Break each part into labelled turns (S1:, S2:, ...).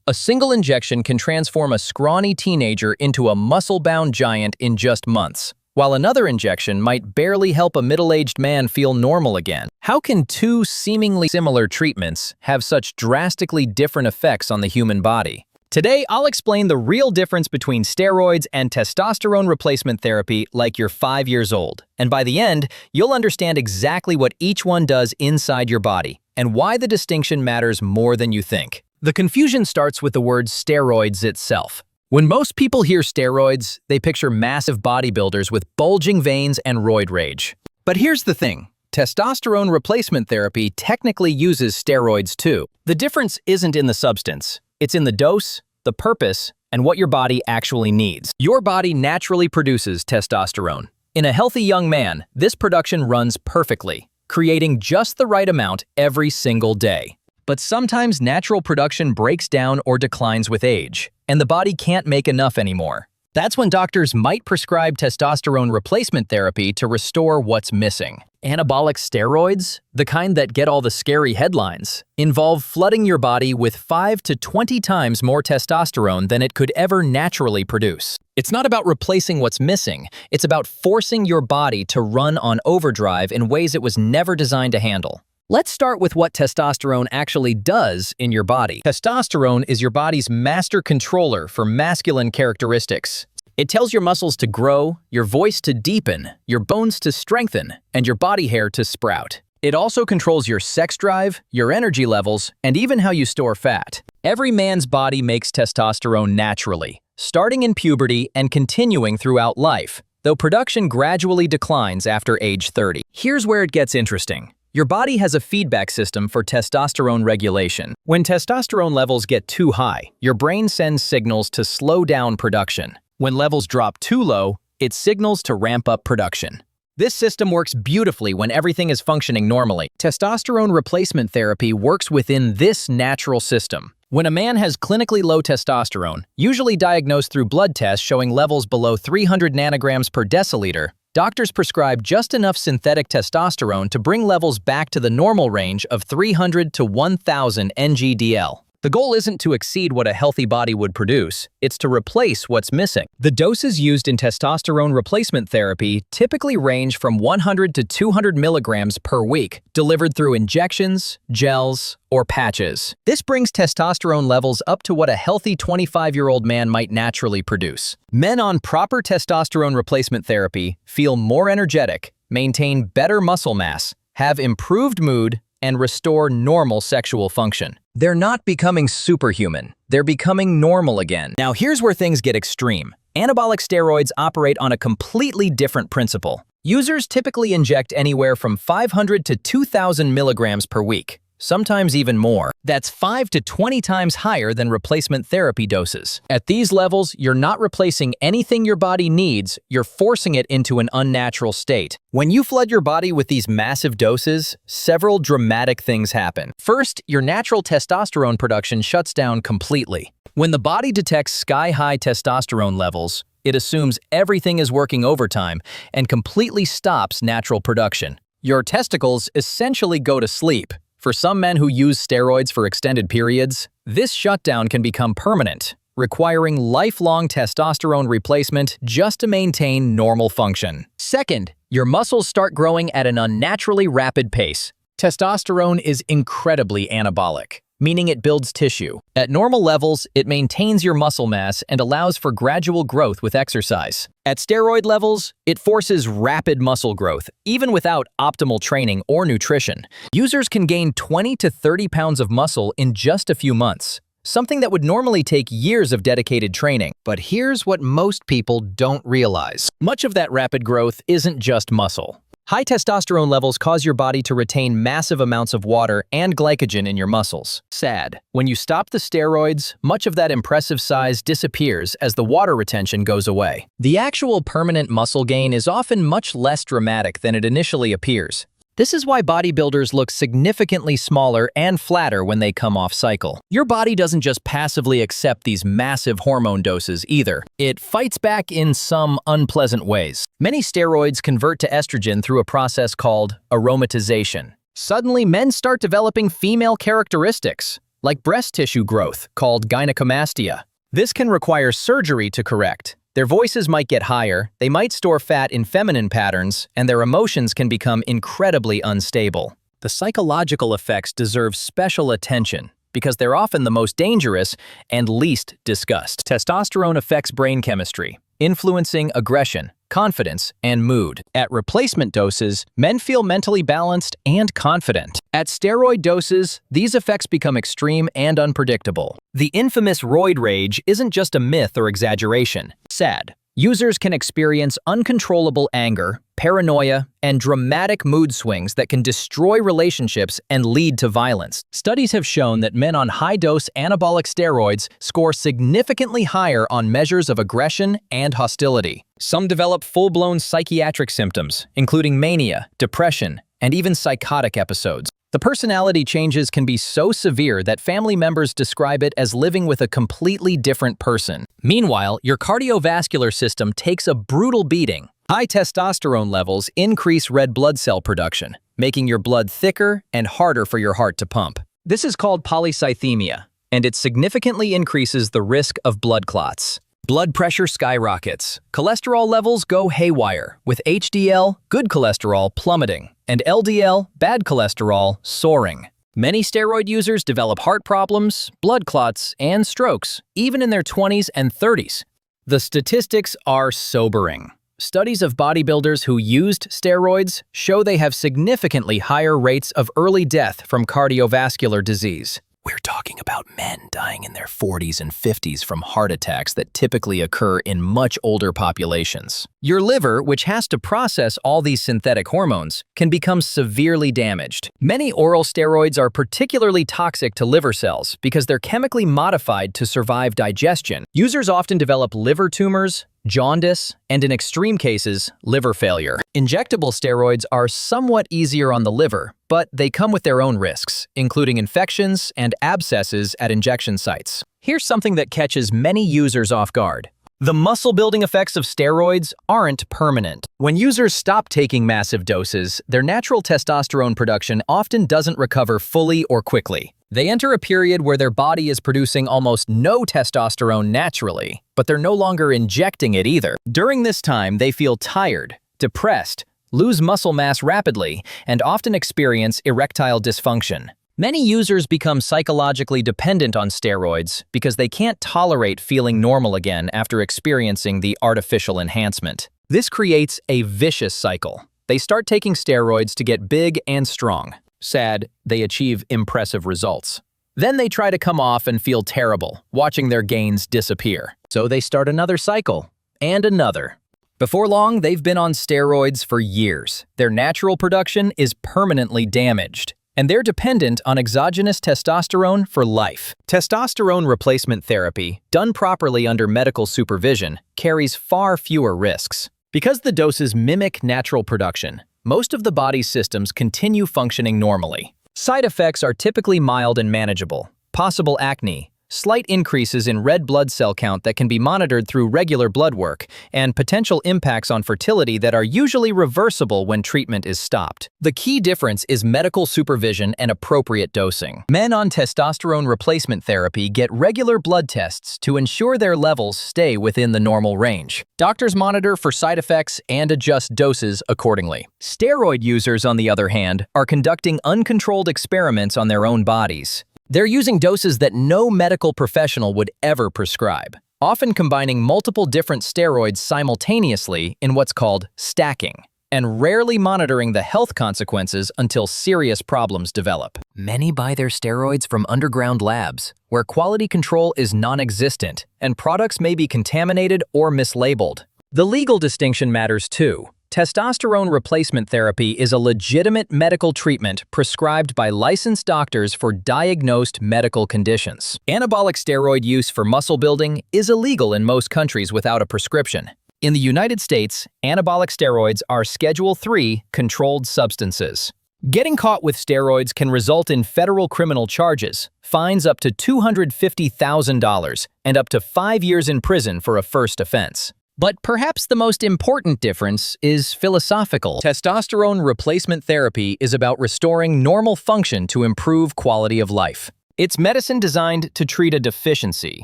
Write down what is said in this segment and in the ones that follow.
S1: A single injection can transform a scrawny teenager into a muscle-bound giant in just months, while another injection might barely help a middle-aged man feel normal again. How can two seemingly similar treatments have such drastically different effects on the human body? Today, I'll explain the real difference between steroids and testosterone replacement therapy like you're 5 years old. And by the end, you'll understand exactly what each one does inside your body and why the distinction matters more than you think. The confusion starts with the word steroids itself. When most people hear steroids, they picture massive bodybuilders with bulging veins and roid rage. But here's the thing. Testosterone replacement therapy technically uses steroids too. The difference isn't in the substance. It's in the dose, the purpose, and what your body actually needs. Your body naturally produces testosterone. In a healthy young man, this production runs perfectly, creating just the right amount every single day. But sometimes natural production breaks down or declines with age, and the body can't make enough anymore. That's when doctors might prescribe testosterone replacement therapy to restore what's missing. Anabolic steroids, the kind that get all the scary headlines, involve flooding your body with 5 to 20 times more testosterone than it could ever naturally produce. It's not about replacing what's missing, it's about forcing your body to run on overdrive in ways it was never designed to handle. Let's start with what testosterone actually does in your body. Testosterone is your body's master controller for masculine characteristics. It tells your muscles to grow, your voice to deepen, your bones to strengthen, and your body hair to sprout. It also controls your sex drive, your energy levels, and even how you store fat. Every man's body makes testosterone naturally, starting in puberty and continuing throughout life, though production gradually declines after age 30. Here's where it gets interesting. Your body has a feedback system for testosterone regulation. When testosterone levels get too high, your brain sends signals to slow down production. When levels drop too low, it signals to ramp up production. This system works beautifully when everything is functioning normally. Testosterone replacement therapy works within this natural system. When a man has clinically low testosterone, usually diagnosed through blood tests showing levels below 300 nanograms per deciliter, doctors prescribe just enough synthetic testosterone to bring levels back to the normal range of 300 to 1000 ngdl. The goal isn't to exceed what a healthy body would produce, it's to replace what's missing. The doses used in testosterone replacement therapy typically range from 100 to 200 milligrams per week, delivered through injections, gels, or patches. This brings testosterone levels up to what a healthy 25-year-old man might naturally produce. Men on proper testosterone replacement therapy feel more energetic, maintain better muscle mass, have improved mood, and restore normal sexual function. They're not becoming superhuman, they're becoming normal again. Now here's where things get extreme. Anabolic steroids operate on a completely different principle. Users typically inject anywhere from 500 to 2,000 milligrams per week, sometimes even more. That's 5 to 20 times higher than replacement therapy doses. At these levels, you're not replacing anything your body needs, you're forcing it into an unnatural state. When you flood your body with these massive doses, several dramatic things happen. First, your natural testosterone production shuts down completely. When the body detects sky-high testosterone levels, it assumes everything is working overtime and completely stops natural production. Your testicles essentially go to sleep. For some men who use steroids for extended periods, this shutdown can become permanent, requiring lifelong testosterone replacement just to maintain normal function. Second, your muscles start growing at an unnaturally rapid pace. Testosterone is incredibly anabolic, meaning it builds tissue. At normal levels, it maintains your muscle mass and allows for gradual growth with exercise. At steroid levels, it forces rapid muscle growth, even without optimal training or nutrition. Users can gain 20 to 30 pounds of muscle in just a few months, something that would normally take years of dedicated training. But here's what most people don't realize. Much of that rapid growth isn't just muscle. High testosterone levels cause your body to retain massive amounts of water and glycogen in your muscles. Sad. When you stop the steroids, much of that impressive size disappears as the water retention goes away. The actual permanent muscle gain is often much less dramatic than it initially appears. This is why bodybuilders look significantly smaller and flatter when they come off cycle. Your body doesn't just passively accept these massive hormone doses either. It fights back in some unpleasant ways. Many steroids convert to estrogen through a process called aromatization. Suddenly, men start developing female characteristics, like breast tissue growth, called gynecomastia. This can require surgery to correct. Their voices might get higher, they might store fat in feminine patterns, and their emotions can become incredibly unstable. The psychological effects deserve special attention because they're often the most dangerous and least discussed. Testosterone affects brain chemistry, influencing aggression, confidence, and mood. At replacement doses, men feel mentally balanced and confident. At steroid doses, these effects become extreme and unpredictable. The infamous roid rage isn't just a myth or exaggeration. Sad. Users can experience uncontrollable anger, paranoia, and dramatic mood swings that can destroy relationships and lead to violence. Studies have shown that men on high-dose anabolic steroids score significantly higher on measures of aggression and hostility. Some develop full-blown psychiatric symptoms, including mania, depression, and even psychotic episodes. The personality changes can be so severe that family members describe it as living with a completely different person. Meanwhile, your cardiovascular system takes a brutal beating. High testosterone levels increase red blood cell production, making your blood thicker and harder for your heart to pump. This is called polycythemia, and it significantly increases the risk of blood clots. Blood pressure skyrockets. Cholesterol levels go haywire, with HDL, good cholesterol, plummeting, and LDL, bad cholesterol, soaring. Many steroid users develop heart problems, blood clots, and strokes, even in their 20s and 30s. The statistics are sobering. Studies of bodybuilders who used steroids show they have significantly higher rates of early death from cardiovascular disease. We're talking about men dying in their 40s and 50s from heart attacks that typically occur in much older populations. Your liver, which has to process all these synthetic hormones, can become severely damaged. Many oral steroids are particularly toxic to liver cells because they're chemically modified to survive digestion. Users often develop liver tumors, jaundice, and in extreme cases, liver failure. Injectable steroids are somewhat easier on the liver, but they come with their own risks, including infections and abscesses at injection sites. Here's something that catches many users off guard. The muscle-building effects of steroids aren't permanent. When users stop taking massive doses, their natural testosterone production often doesn't recover fully or quickly. They enter a period where their body is producing almost no testosterone naturally, but they're no longer injecting it either. During this time, they feel tired, depressed, lose muscle mass rapidly, and often experience erectile dysfunction. Many users become psychologically dependent on steroids because they can't tolerate feeling normal again after experiencing the artificial enhancement. This creates a vicious cycle. They start taking steroids to get big and strong. Sad, they achieve impressive results. Then they try to come off and feel terrible, watching their gains disappear. So they start another cycle, and another. Before long, they've been on steroids for years. Their natural production is permanently damaged, and they're dependent on exogenous testosterone for life. Testosterone replacement therapy, done properly under medical supervision, carries far fewer risks. Because the doses mimic natural production, most of the body's systems continue functioning normally. Side effects are typically mild and manageable. Possible acne, slight increases in red blood cell count that can be monitored through regular blood work, and potential impacts on fertility that are usually reversible when treatment is stopped. The key difference is medical supervision and appropriate dosing. Men on testosterone replacement therapy get regular blood tests to ensure their levels stay within the normal range. Doctors monitor for side effects and adjust doses accordingly. Steroid users, on the other hand, are conducting uncontrolled experiments on their own bodies. They're using doses that no medical professional would ever prescribe, often combining multiple different steroids simultaneously in what's called stacking, and rarely monitoring the health consequences until serious problems develop. Many buy their steroids from underground labs, where quality control is non-existent, and products may be contaminated or mislabeled. The legal distinction matters too. Testosterone replacement therapy is a legitimate medical treatment prescribed by licensed doctors for diagnosed medical conditions. Anabolic steroid use for muscle building is illegal in most countries without a prescription. In the United States, anabolic steroids are Schedule III controlled substances. Getting caught with steroids can result in federal criminal charges, fines up to $250,000, and up to 5 years in prison for a first offense. But perhaps the most important difference is philosophical. Testosterone replacement therapy is about restoring normal function to improve quality of life. It's medicine designed to treat a deficiency.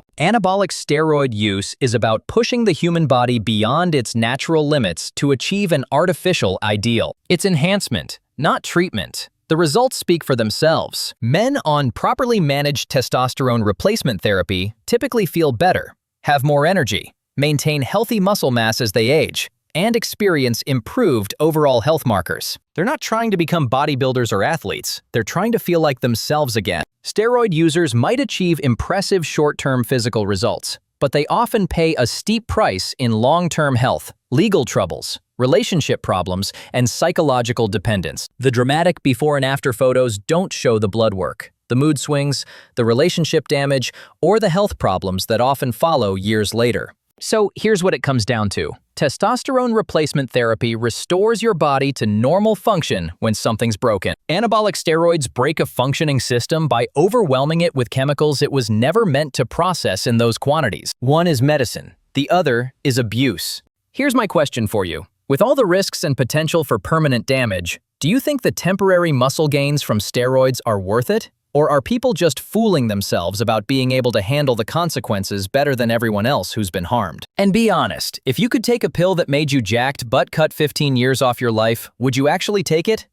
S1: Anabolic steroid use is about pushing the human body beyond its natural limits to achieve an artificial ideal. It's enhancement, not treatment. The results speak for themselves. Men on properly managed testosterone replacement therapy typically feel better, have more energy, maintain healthy muscle mass as they age, and experience improved overall health markers. They're not trying to become bodybuilders or athletes. They're trying to feel like themselves again. Steroid users might achieve impressive short-term physical results, but they often pay a steep price in long-term health, legal troubles, relationship problems, and psychological dependence. The dramatic before and after photos don't show the blood work, the mood swings, the relationship damage, or the health problems that often follow years later. So here's what it comes down to. Testosterone replacement therapy restores your body to normal function when something's broken. Anabolic steroids break a functioning system by overwhelming it with chemicals it was never meant to process in those quantities. One is medicine, the other is abuse. Here's my question for you. With all the risks and potential for permanent damage, do you think the temporary muscle gains from steroids are worth it? Or are people just fooling themselves about being able to handle the consequences better than everyone else who's been harmed? And be honest, if you could take a pill that made you jacked but cut 15 years off your life, would you actually take it?